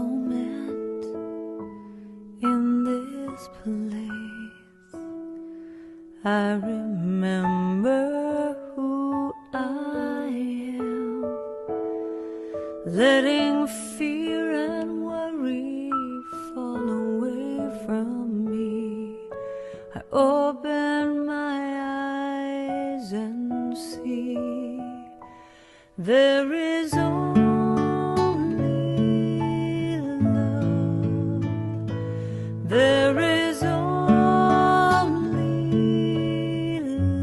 moment in this place, I remember who I am, letting fear and worry fall away from me. I open my eyes and see there is only love. There is only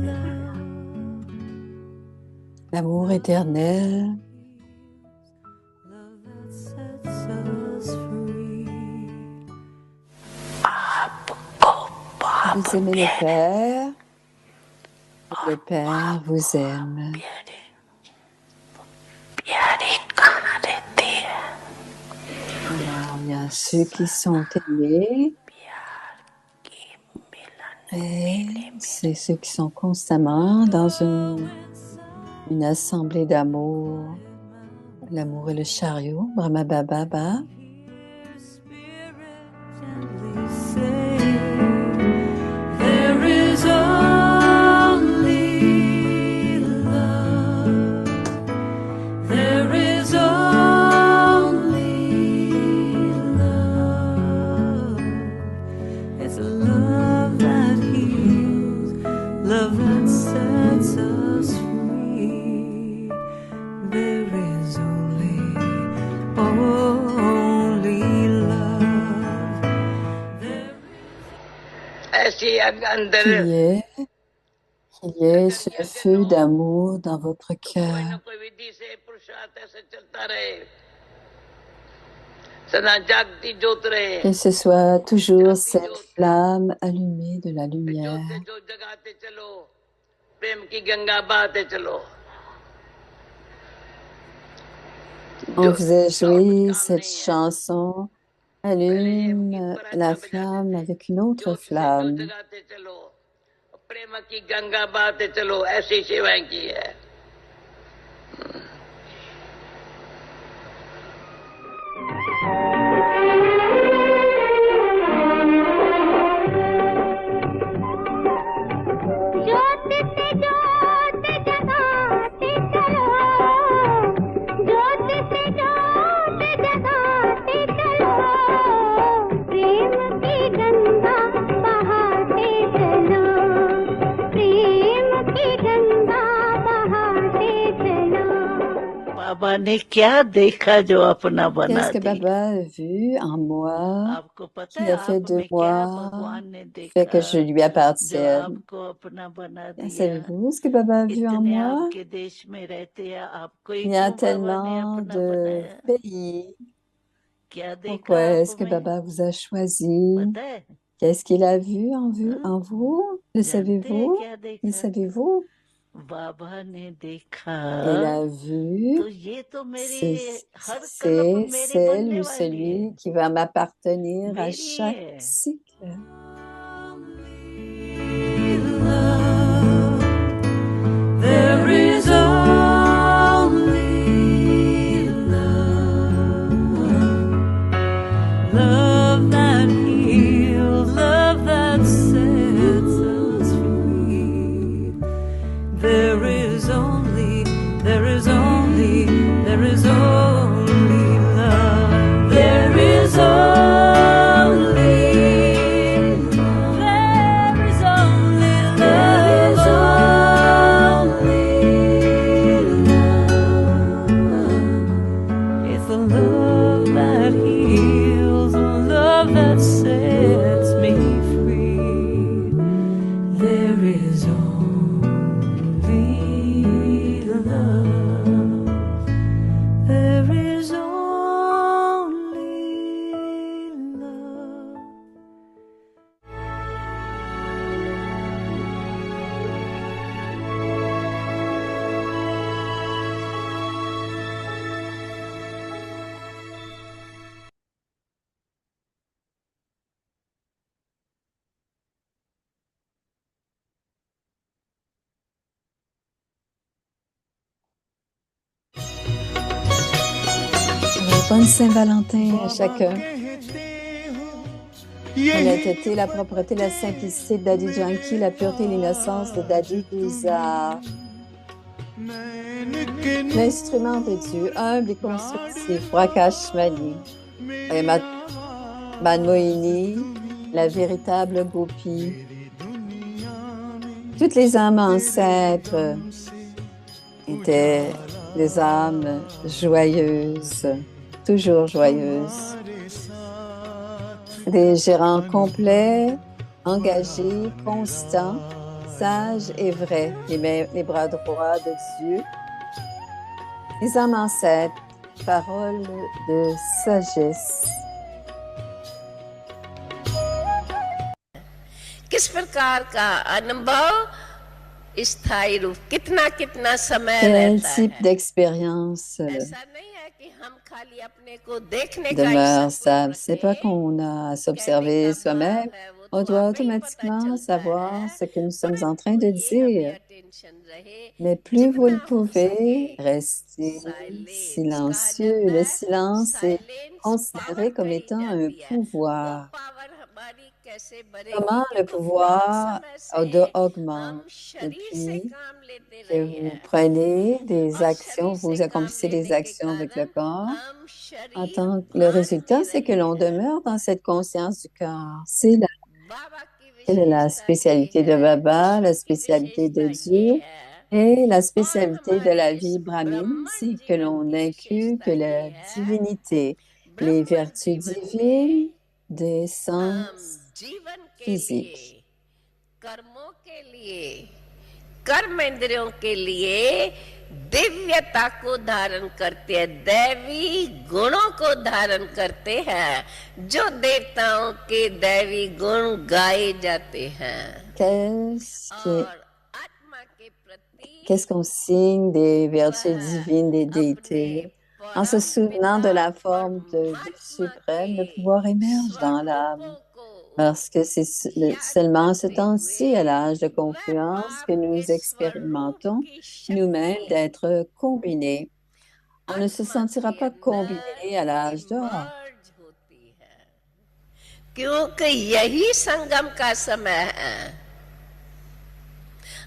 love. L'amour éternel. Love that sets us free. Vous aimez le Père. Le Père vous aime. Alors, il y a ceux qui sont aimés. Et c'est ceux qui sont constamment dans une assemblée d'amour. L'amour est le chariot, Brahma Baba. There is only love. There is only love. It's love that heals, love that sets us free. There is only love. Qu'il y ait ce feu d'amour dans votre cœur. Que ce soit toujours cette flamme allumée de la lumière. On faisait jouer cette chanson. Allume la flamme avec une autre flamme. Qu'est-ce que Baba a vu en moi, qui a fait de moi, fait que je lui appartienne? Savez-vous ce que Baba a vu en moi? Il y a tellement de pays. Pourquoi est-ce que Baba vous a choisi? Qu'est-ce qu'il a vu en vous? Le savez-vous? Le savez-vous? Il a vu, c'est celle ou celui qui va m'appartenir à chaque cycle. There is only love. Love that heals, love that sets us free. There is only love. There is only love. There is only love. It's the love that heals, Bonne Saint-Valentin à chacun. L'honnêteté, la propreté, la simplicité de Daddy Yankee, la pureté et l'innocence de Daddy Guza. L'instrument de Dieu, humble et constructif, Prakash Mani. Et Manmohini, la véritable Gopi. Toutes les âmes ancêtres étaient des âmes joyeuses, toujours joyeuses. Des gérants complets, engagés, constants, sages et vrais, les bras droits de Dieu. Les âmes ancêtres, paroles de sagesse. किस प्रकार का अनुभव स्थायी रूप कितना कितना समय Quel रहता type है d'expérience ऐसा नहीं है कि हम खाली अपने को देखने का demeure ही stable? सब C'est pas qu'on a à s'observer soi-même, on doit automatiquement savoir ce que nous sommes en train de dire. Mais plus vous le pouvez, restez silencieux. Le silence est considéré comme étant un pouvoir. Comment le pouvoir augmente depuis que vous prenez des actions, vous accomplissez des actions avec le corps? Le résultat, c'est que l'on demeure dans cette conscience du corps. C'est la spécialité de Baba, la spécialité de Dieu et la spécialité de la vie brahmine, c'est que l'on inculque la divinité, les vertus divines des sens physiques. कर्मों के लिए कर्म इंद्रियों के लिए दिव्यता को धारण करते हैं दैवी गुणों को धारण करते हैं जो देवताओं के दैवी गुण गाए जाते हैं Qu'est-ce qu'on signe des vertus divines des déités? En se souvenant de la forme du suprême, le pouvoir émerge dans l'âme. Parce que c'est seulement ce temps-ci, à l'âge de confluence, que nous expérimentons nous-mêmes d'être combinés. On ne se sentira pas combiné à l'âge d'or. क्योंकि यही संगम का समय है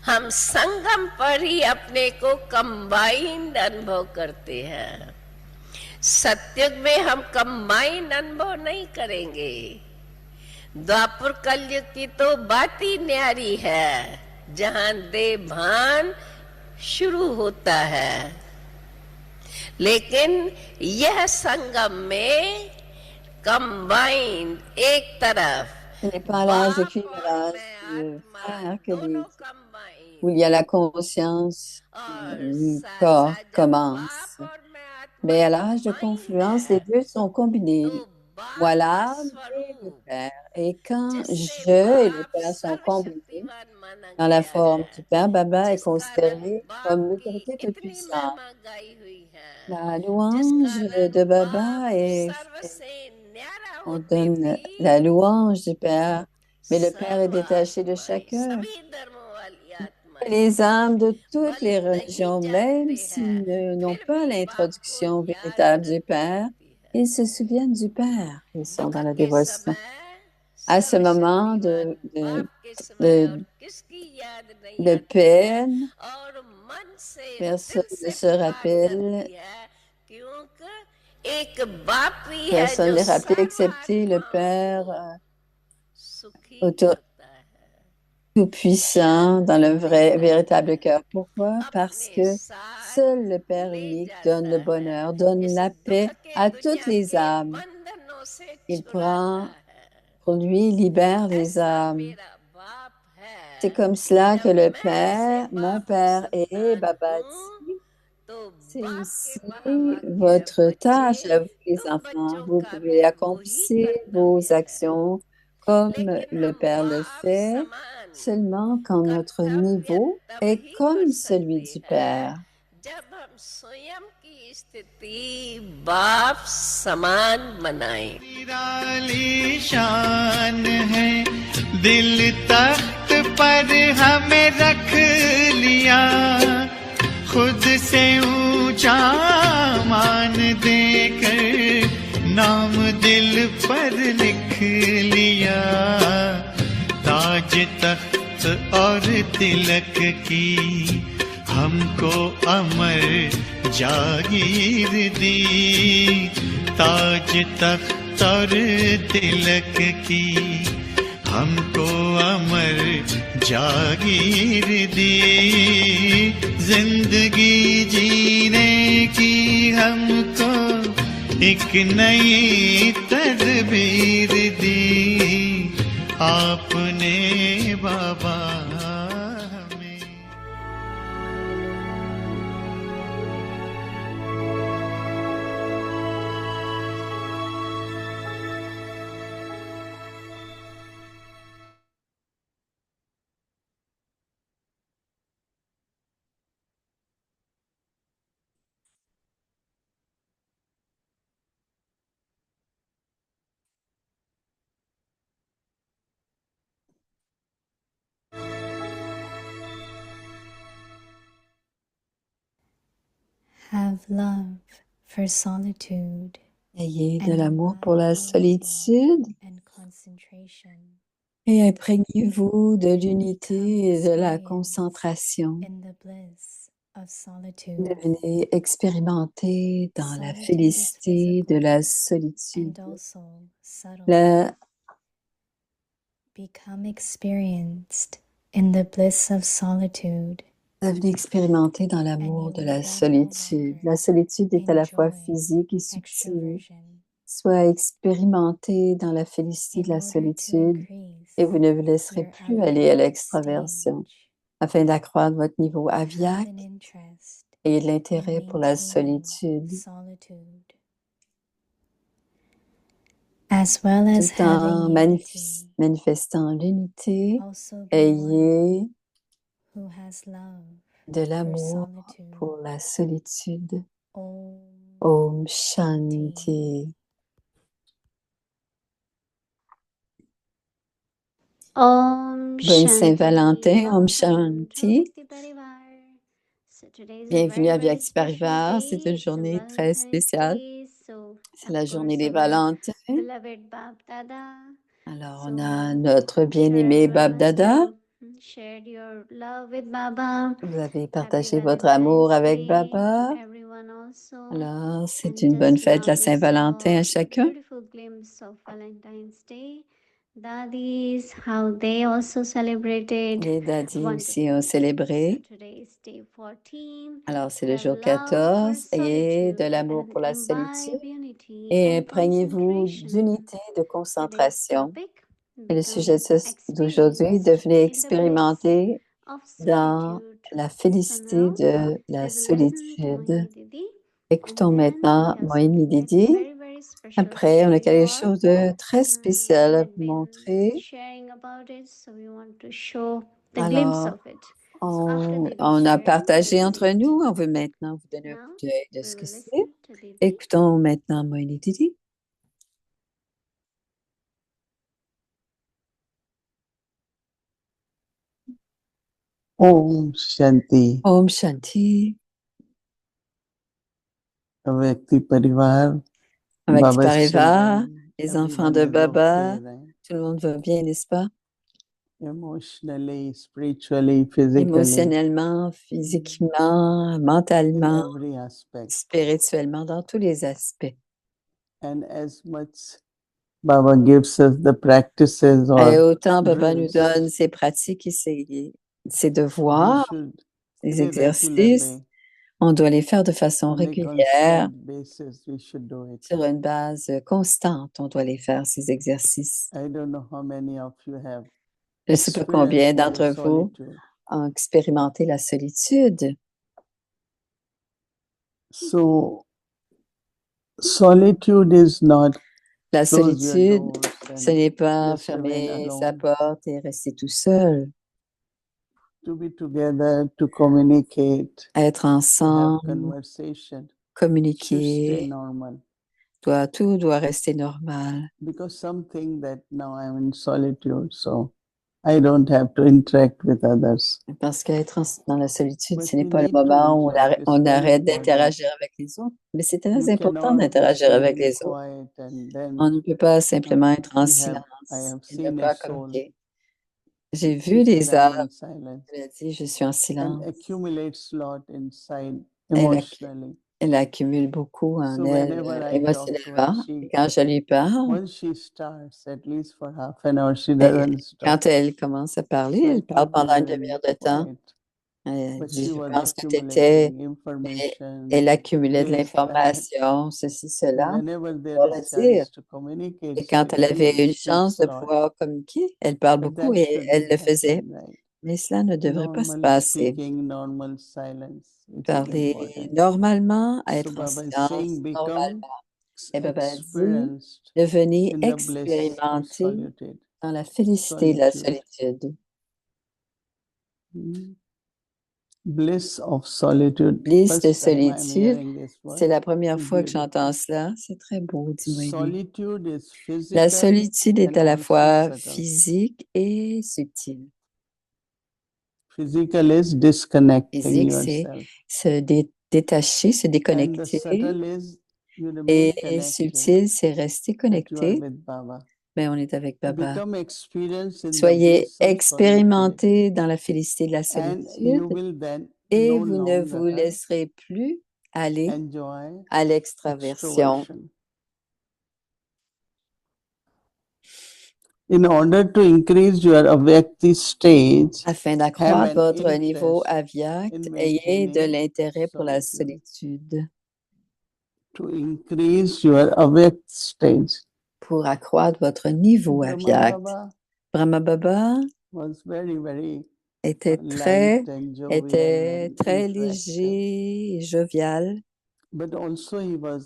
हम संगम पर ही अपने को कंबाइंड अनुभव करते हैं सत्युग में हम कंबाइंड अनुभव नहीं करेंगे द्वापर कलयुग की तो बात ही न्यारी है जहां देवभान शुरू होता है लेकिन यह संगम में कंबाइंड एक तरफ Ce n'est pas l'âge de cuivre, de fer où il y a la conscience du corps commence. Mais à l'âge de confluence, les deux sont combinés. Moi, l'âme et le Père. Et quand je et le Père sont combinés dans la forme du Père, Baba est considéré comme l'autorité toute puissante. La louange de Baba est... On donne la louange du Père, mais le Père est détaché de chacun. Les âmes de toutes les religions, même s'ils n'ont pas l'introduction véritable du Père, ils se souviennent du Père. Ils sont dans la dévotion. À ce moment de peine, personne ne se rappelle. Personne n'est rappelé excepté le Père tout-puissant dans le véritable cœur. Pourquoi? Parce que seul le Père unique donne le bonheur, donne la paix à toutes les âmes. Il prend pour lui, libère les âmes. C'est comme cela que le Père, mon Père est Baba dit. C'est aussi votre tâche à vous, les enfants. Vous pouvez accomplir vos actions comme le Père le fait, seulement quand notre niveau est comme celui du Père. दिल तख्त पर हमें रख लिया खुद से ऊंचा मान देकर नाम दिल पर लिख लिया, ताज तख्त और तिलक की हमको अमर जागीर दी, ताज तख्त और तिलक की हमको अमर जागीर दी, जिंदगी जीने की हमको एक नई तदबीर दी, आपने बाबा हमें। Have love for solitude Ayez de and l'amour pour la abide solitude and concentration. et imprégnez-vous de l'unité Become et de la experienced concentration. in the bliss of solitude. Devenez expérimenté dans la Solitude is félicité de physical la solitude. and also subtle. La- Become experienced in the bliss of solitude. Devenez expérimenté dans l'amour de la solitude. La solitude est à la fois physique et subtile. Extroversion Soit expérimenté dans la félicité de in la order to solitude increase et vous ne vous laisserez your plus aller à aviac l'extraversion stage. afin d'accroître votre niveau aviaque Have an interest et de in l'intérêt pour la maintaining solitude, solitude, as well as tout en having unity. manifestant l'unité. Also be one Ayez who has love de for l'amour solitude. pour la solitude. Om Om Shanti. Om Bonne Saint-Valentin, Om Welcome to Shanti. Vyakti Parivar. So today is a Bienvenue à very Vyakti Parivar. special C'est day. une It's a journée très Valentine's spéciale. Day. So C'est of la course journée des our Valentins. beloved Bab Dada. Alors, So on a I'm notre sure bien-aimé everyone Bab must Dada. have shared your love with Baba. Vous avez Happy partagé votre amour Valentine's avec Day Baba. to everyone also. Alors, c'est And une bonne just fête, now la we Saint-Valentin saw à a chacun. beautiful glimpse of Valentine's Day. Daddies, how they also celebrated Les daddies aussi wonderfully. ont So célébré. today is day 14. Alors, c'est le Have jour love for 14. Ayez de solitude l'amour and pour la solitude imbibe unity et and imprégnez-vous concentration. d'unité, de Today's concentration. topic, Et le sujet become d'aujourd'hui, experienced devenez in the bliss expérimenté of dans solitude. la So félicité now de la we will listen to solitude. Mohini Didi, Écoutons and then maintenant we have Moïni something Didi. very, very special to Après, on a share you quelque all. chose de très spécial à They've vous been montrer. sharing about it, so we want to show the glimpse Alors, of it. So after Didi on a sharing, partagé we'll entre listen. nous. On veut maintenant vous donner un Now coup d'œil de we ce que will c'est. listen to Didi. Écoutons maintenant Moïni Didi. Om Shanti. Om Shanti. Vyakti Parivar. Avec Baba's Parivar, children, les enfants everyone de is Baba, okay, right? tout le monde va bien, n'est-ce pas? Emotionally, spiritually, physically, Émotionnellement, physiquement, in mentalement, every aspect. spirituellement, dans tous les aspects. And as much Baba gives us the practices Et or autant Baba nous drills, donne ses pratiques et ses we devoirs, should ses very exercices, regularly, on doit les faire de façon on a régulière, constant basis, we should do it. sur une base constante. On doit les faire, ces exercices. I don't know how many of you have Je ne sais pas combien experienced d'entre the vous solitude. ont expérimenté la solitude. So, solitude is not La close your solitude, doors ce and n'est pas just remain fermer sa alone. porte et rester tout seul. To be together, to communicate, Être to have ensemble, conversation should stay communiquer, normal. tout doit rester normal. Because something that now I'm in solitude, so I don't have to interact with others. Parce qu'être dans la solitude, But ce n'est we pas le need to moment où interact. It's on very arrête important. d'interagir avec les autres. Mais c'est très You important cannot d'interagir avec simply be les autres. quiet and then On ne peut pas simplement être en I silence have et ne seen pas a soul communiquer. J'ai vu sit les down âmes, in silence elle a dit, je suis en and silence. accumulates lot inside Elle, emotionally. elle accumule beaucoup en So elle whenever I talk to her, émotionnellement. Et quand je lui parle, once she starts, at least for half an hour, she et doesn't stop. quand elle commence à parler, So I elle parle keep pendant une very demi-heure de temps. quiet. Elle But dit, she je was pense que tu étais, accumulating information, elle accumulait de this, that. l'information, ceci, And cela, whenever pour there pouvoir is le dire. chance to communicate, Et quand elle avait une chance speaks de lot. pouvoir communiquer, elle parle But beaucoup that et should elle be le faisait. happening, right? Mais cela ne devrait pas se Normal passer. speaking, normal silence, which is Parler important. normalement, So être en Baba is silence saying, become normalement. Et Baba a dit, experienced devenez in the bliss of expérimenté solitude. dans la félicité de la Solitude. solitude. Bliss of solitude. Bliss de First time I'm solitude, hearing this word. c'est la première It's fois que beautiful. j'entends cela. C'est très beau, dis-moi. Solitude is La physical solitude est and à la also fois subtle. physique et subtile. Physical is disconnecting Physique, c'est yourself. se détacher, se And the déconnecter. subtle is you remain Et connected, subtil, c'est rester that you are connecté. with Baba. Mais on est avec Baba. Become experienced in the Soyez bliss of solitude. expérimentés dans la félicité de la And you solitude will then et no vous ne longer vous laisserez plus aller enjoy à l'extraversion. extroversion. In order to increase your avyakti stage, Afin have d'accroître an votre niveau interest avyakt, in ayez de maintaining l'intérêt pour la solitude. solitude. To increase your avyakt stage. Pour accroître votre niveau Brahma avyakt. Baba Brahma Baba was very était light and jovial and très interactive. léger et jovial, But also he was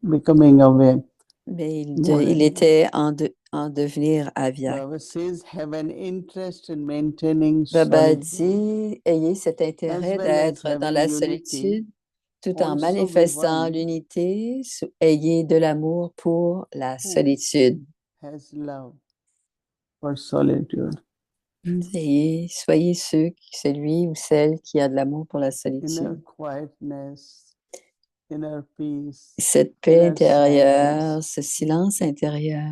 becoming aware. mais More il and était en devenir avyakt. Baba says, have an interest in maintaining Baba solitude. dit, ayez cet intérêt As well as d'être dans having la unity, solitude, tout en also be manifestant one l'unité, ayez de l'amour pour la who solitude. has love for solitude. Soyez celui ou celle qui a de l'amour pour la Inner solitude. quietness, inner peace, Cette paix inner intérieure, silence, ce silence intérieur,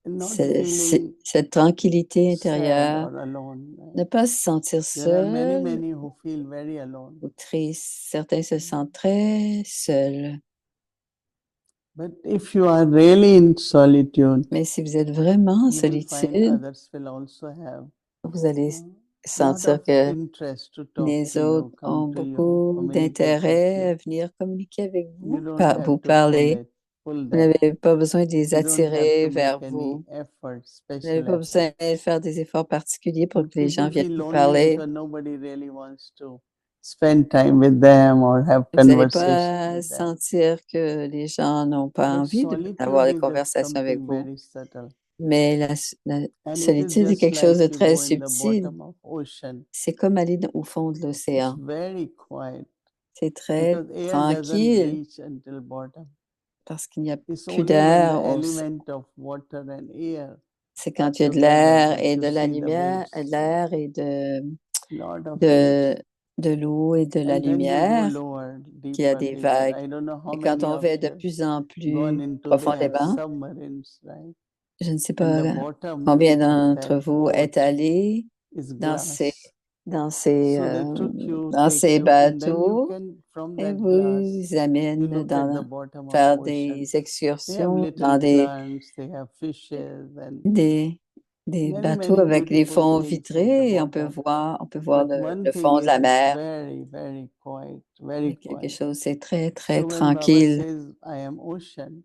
not feeling cette tranquillité sad intérieure, or alone. ne pas se sentir There are seul many who feel very alone. ou triste. Certains se sentent très seuls. But if you are really in solitude, Mais si vous êtes vraiment en you will find solitude, others will also have vous allez lot sentir of que interest to talk les to you, autres ont come to you, beaucoup communicate d'intérêt à with you. venir communiquer avec You vous, don't have vous to parler. pull Vous them. n'avez pas besoin de les You don't have attirer to vers make vous. any effort, Vous n'avez special pas effort. besoin de faire des efforts particuliers pour But que les gens people viennent feel vous lonely parler. because nobody really wants to spend time with them or have Vous n'allez conversation pas with them. sentir que les gens n'ont pas But envie d'avoir solitude des is conversations avec something vous. very subtle. Mais la And it is solitude est just quelque chose de like you très go in the subtil. bottom of ocean. C'est comme aller au fond de It's l'océan. very quiet C'est très because air doesn't tranquille reach until bottom. parce qu'il n'y a It's plus only when the d'air. element of water and air C'est quand touch il y a de together l'air that et you de la see the lumière, waves. l'air et Lot of waves. de l'eau et de la And then we go lumière, lower, qu'il y a deeper, des deeper. vagues. I don't know how Et quand many on of va de you plus en gone plus into, they have profondément, submarines, right? je ne sais And the pas bottom combien of d'entre that vous êtes boat allés is dans ces, glass. dans ces, So they took you, dans take ces you, and then you bateaux can, from et that glass, vous you amènent look at the bottom of faire ocean. des They have excursions little dans plants, they have fishes, and des bateaux avec les beautiful fonds things at the vitrés et on bottom. peut voir But one le thing fond de is, la it's mer. very quiet, C'est very quelque quiet. chose, c'est très, très So when Baba tranquille. says, I am ocean,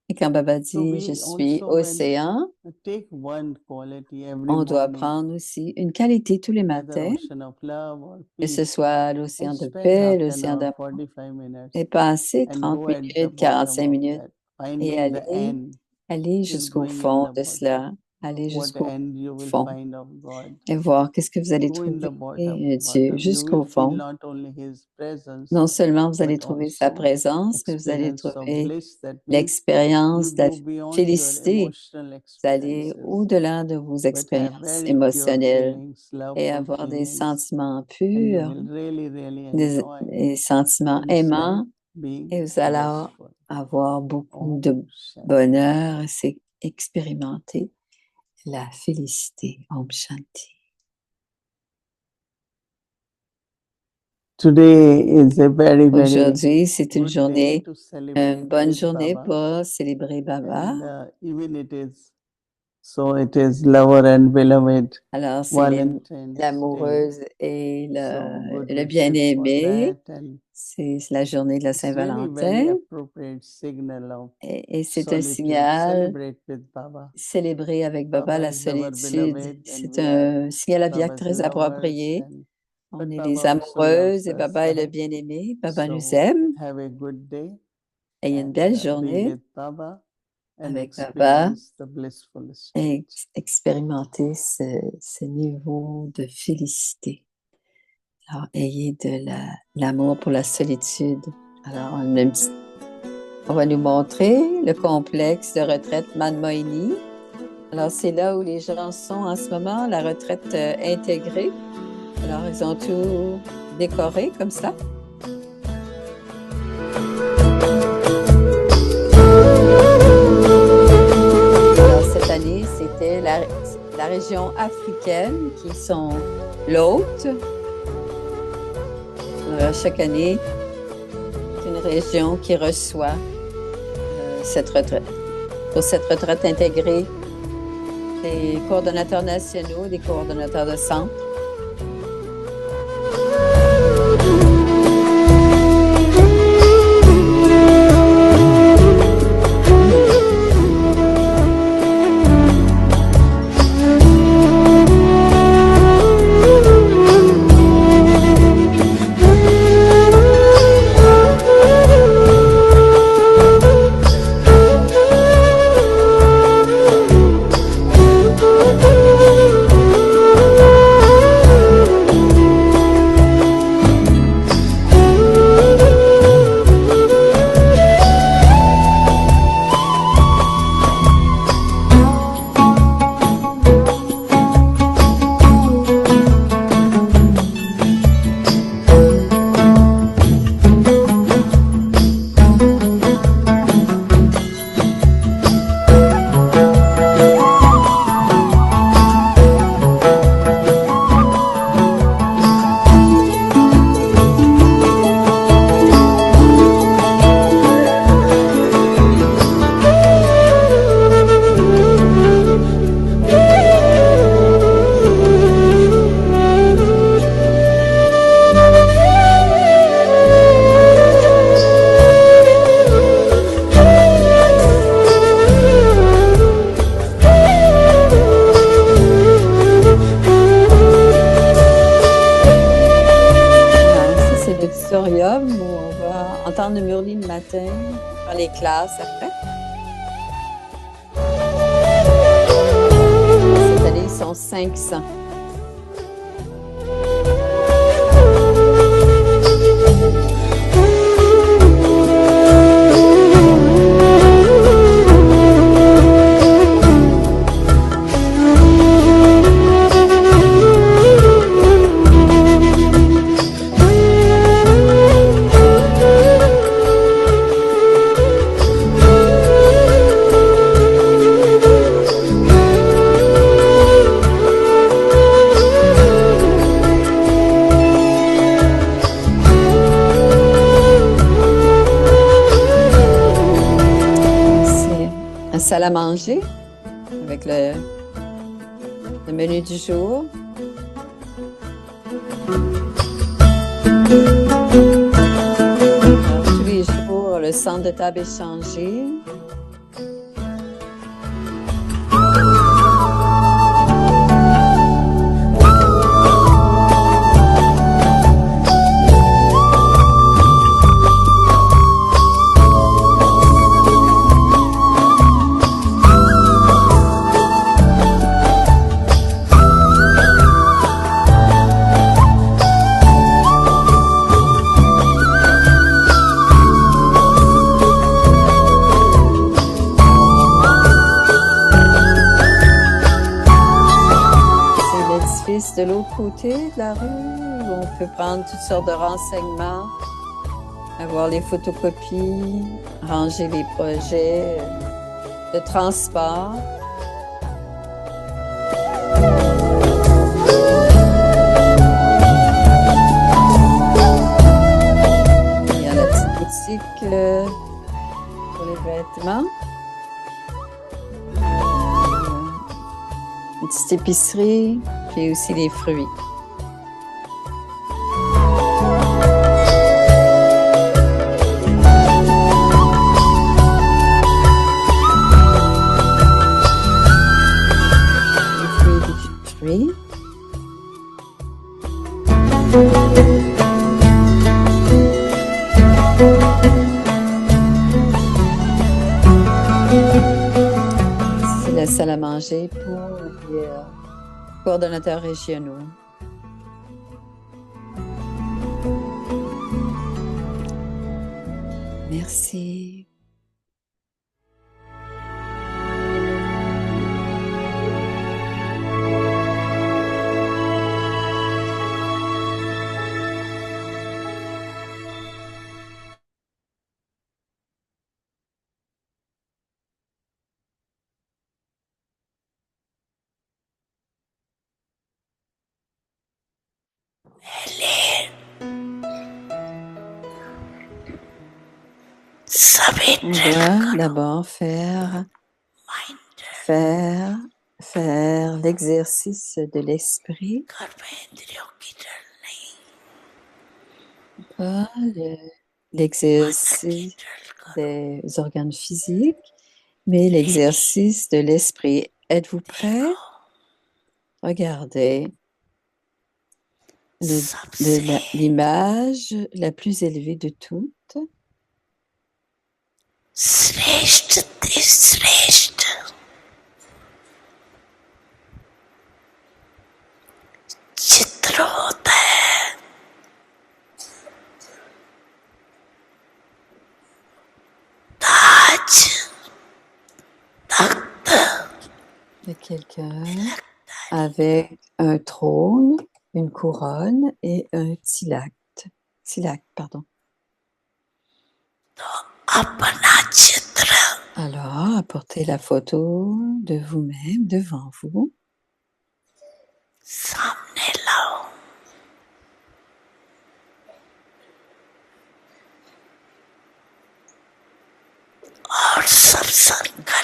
Et quand Baba so dit, je we suis also when océan, take one quality every on doit morning, prendre aussi une qualité tous les whether matins, ocean of love or que ce peace, soit and l'océan de spend paix, half an l'océan hour, d'amour, 45 minutes, et passer and 30 go at the minutes, bottom 45 of minutes that, et finding the end aller is jusqu'au going in fond the de bottom. cela, aller what jusqu'au end you will fond find of God. et voir qu'est-ce que vous allez Go in the trouver Dieu bottom. You jusqu'au will feel fond. not only His presence, Non seulement vous allez but trouver sa also présence, mais vous allez experience of trouver bliss. That means you l'expérience de la go beyond your félicité. emotional Vous allez experiences, au-delà de vos but have expériences very pure émotionnelles feelings, et loveful avoir des feelings, sentiments and you purs, will really des enjoy sentiments instead aimants, of being et vous allez blissful. avoir beaucoup Om de Shanti. bonheur et c'est expérimenter la félicité. Om Shanti. Today is a very Aujourd'hui, c'est une good day journée, to une celebrate bonne with journée Baba, pour célébrer Baba. and even it is lover and beloved Alors, c'est Valentine's Day. l'amoureuse et So good le wishes for bien-aimé. that, and C'est la journée de la it's really very Saint-Valentin appropriate signal of et c'est un solitude. signal Celebrate with Baba. célébrer avec Baba Baba la is our solitude. beloved, and C'est we are un signal Baba's très lovers, approprié. and On but est Baba les also amoureuses loves et us, Baba est le right? bien-aimé. Baba nous So aime. have a good day Ayez une and belle be journée with Baba and avec Baba experience the blissful et state. expérimenter ce niveau de félicité. Alors, ayez de l'amour pour la solitude. Alors, on va nous montrer le complexe de retraite Manmohini. Alors, c'est là où les gens sont en ce moment, la retraite intégrée. Alors, ils ont tout décoré comme ça. Alors, cette année, c'était la région africaine qui sont l'hôte. Chaque année, c'est une région qui reçoit cette retraite. Pour cette retraite intégrée, des coordonnateurs nationaux, des coordonnateurs de centre. Entendre le murli le matin, dans les classes après. Cette année, ils sont 500. Salle à manger avec le menu du jour. Alors, tous les jours, le centre de table est changé. de l'autre côté de la rue où on peut prendre toutes sortes de renseignements, avoir les photocopies, ranger les projets de transport. Il y a la petite boutique pour les vêtements. Une petite épicerie, puis aussi les fruits. Les fruits. C'est la salle à manger pour les coordonnateurs régionaux. Merci. On doit d'abord faire l'exercice de l'esprit, pas l'exercice des organes physiques, mais l'exercice de l'esprit. Êtes-vous prêts? Regardez l'image la plus élevée de toutes. De quelqu'un avec un trône, une couronne et un tilak, pardon. Alors, apportez la photo de vous-même devant vous.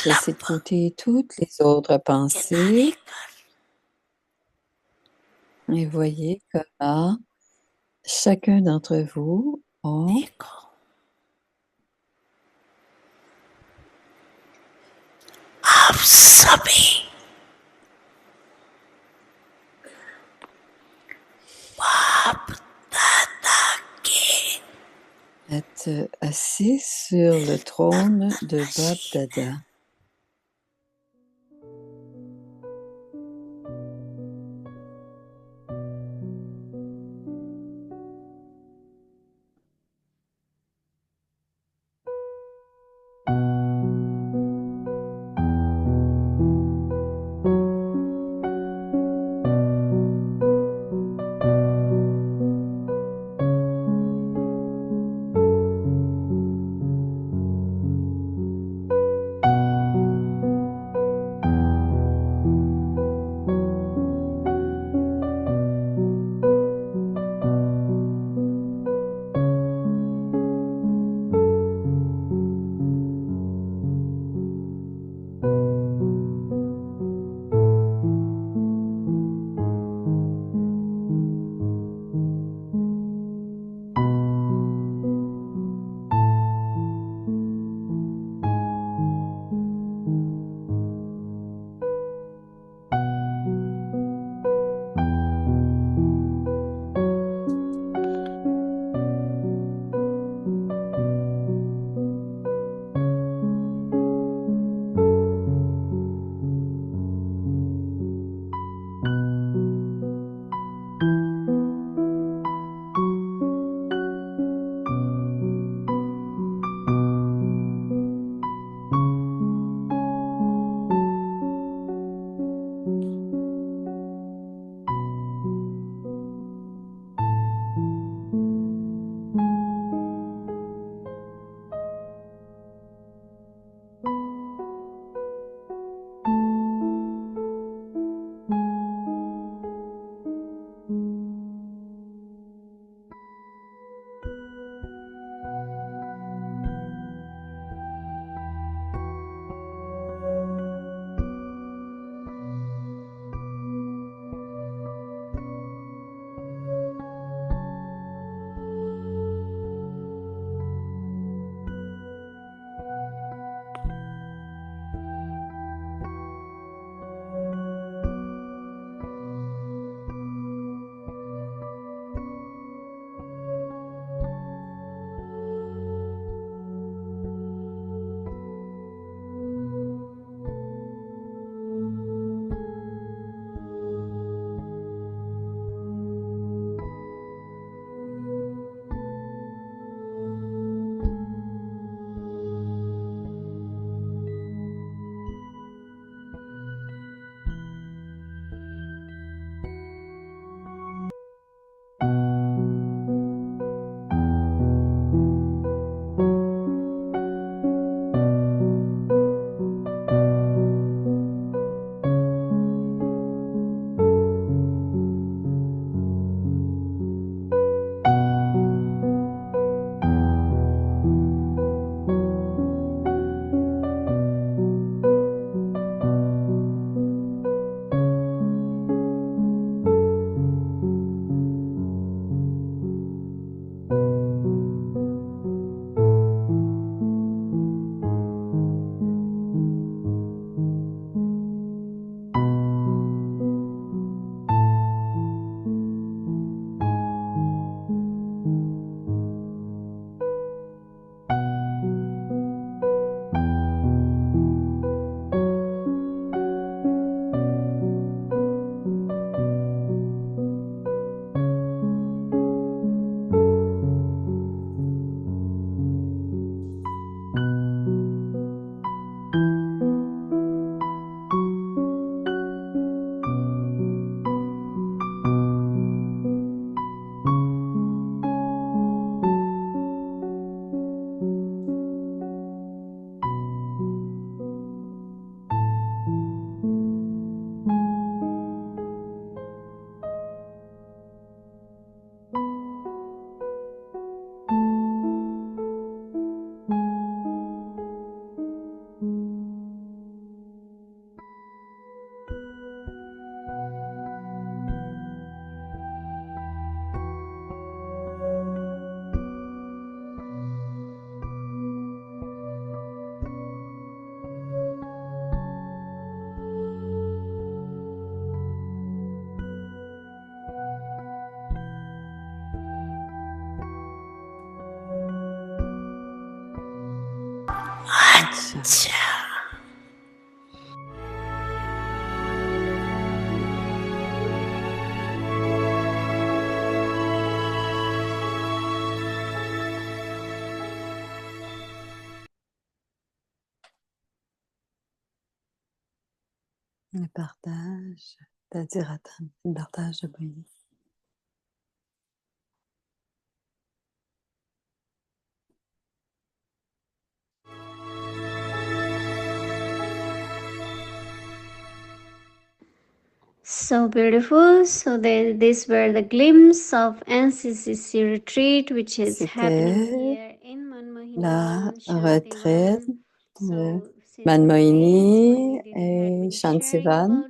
Laissez de côté toutes les autres pensées et voyez comment chacun d'entre vous a être assis sur le trône de Bab Dada. Le partage d'Adhiratam, le partage de Moïse. So beautiful. So these were the glimpse of NCCC retreat, which is happening here in La Manmohini, retraite Shantivan. de So Manmohini et Shantivan.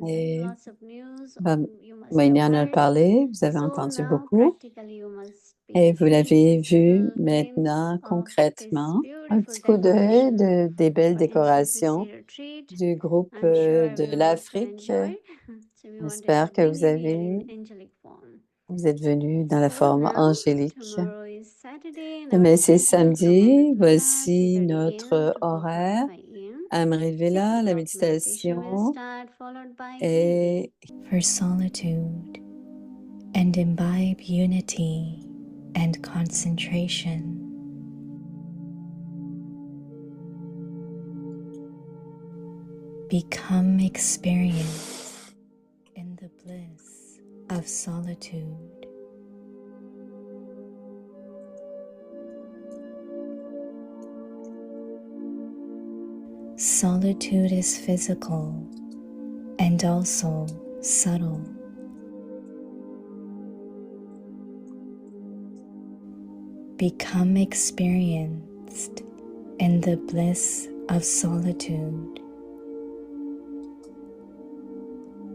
Et lots of news you must have Moïni en a heard. parlé, vous avez So entendu now beaucoup. practically you must Et be vous l'avez vu maintenant concrètement, un petit coup d'œil des belles décorations du groupe de l'Afrique. J'espère que vous êtes venus dans la forme angélique. Demain, c'est samedi. Voici notre horaire. Amrita, la méditation et for solitude and imbibe unity and concentration. Become experienced in the bliss of solitude. Solitude is physical and also subtle. Become experienced in the bliss of solitude,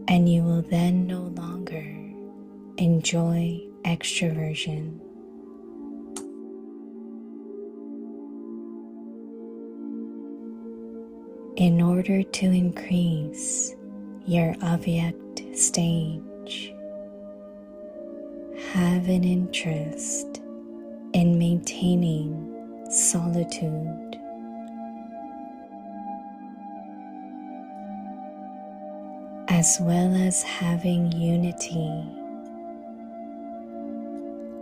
and you will then no longer enjoy extroversion. In order to increase your Avyakt stage, have an interest in maintaining solitude. As well as having unity.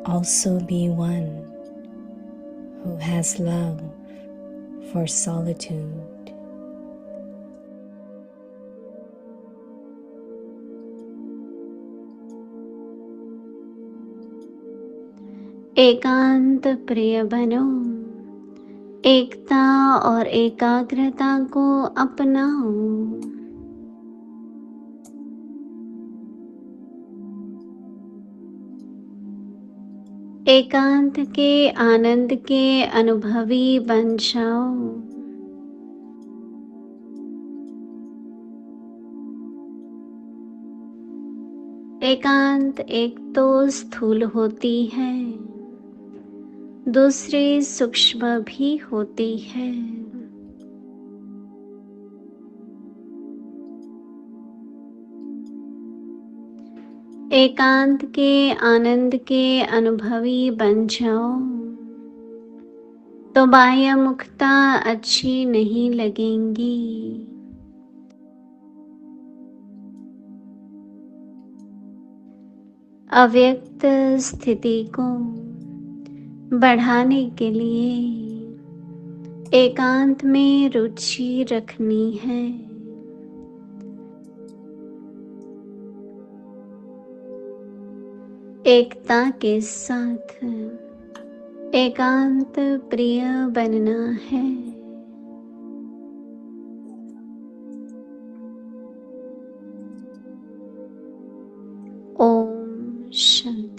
Also be one who has love for solitude. एकांत प्रिय बनो, एकता और एकाग्रता को अपनाओ। एकांत के आनंद के अनुभवी बन जाओ। एकांत एक तो स्थूल होती है, दूसरी सूक्ष्म भी होती है। एकांत के आनंद के अनुभवी बन जाओ तो बाह्य मुखता अच्छी नहीं लगेंगी। अव्यक्त स्थिति को बढ़ाने के लिए एकांत में रुचि रखनी है। एकता के साथ एकांत प्रिय बनना है। ओम शांति।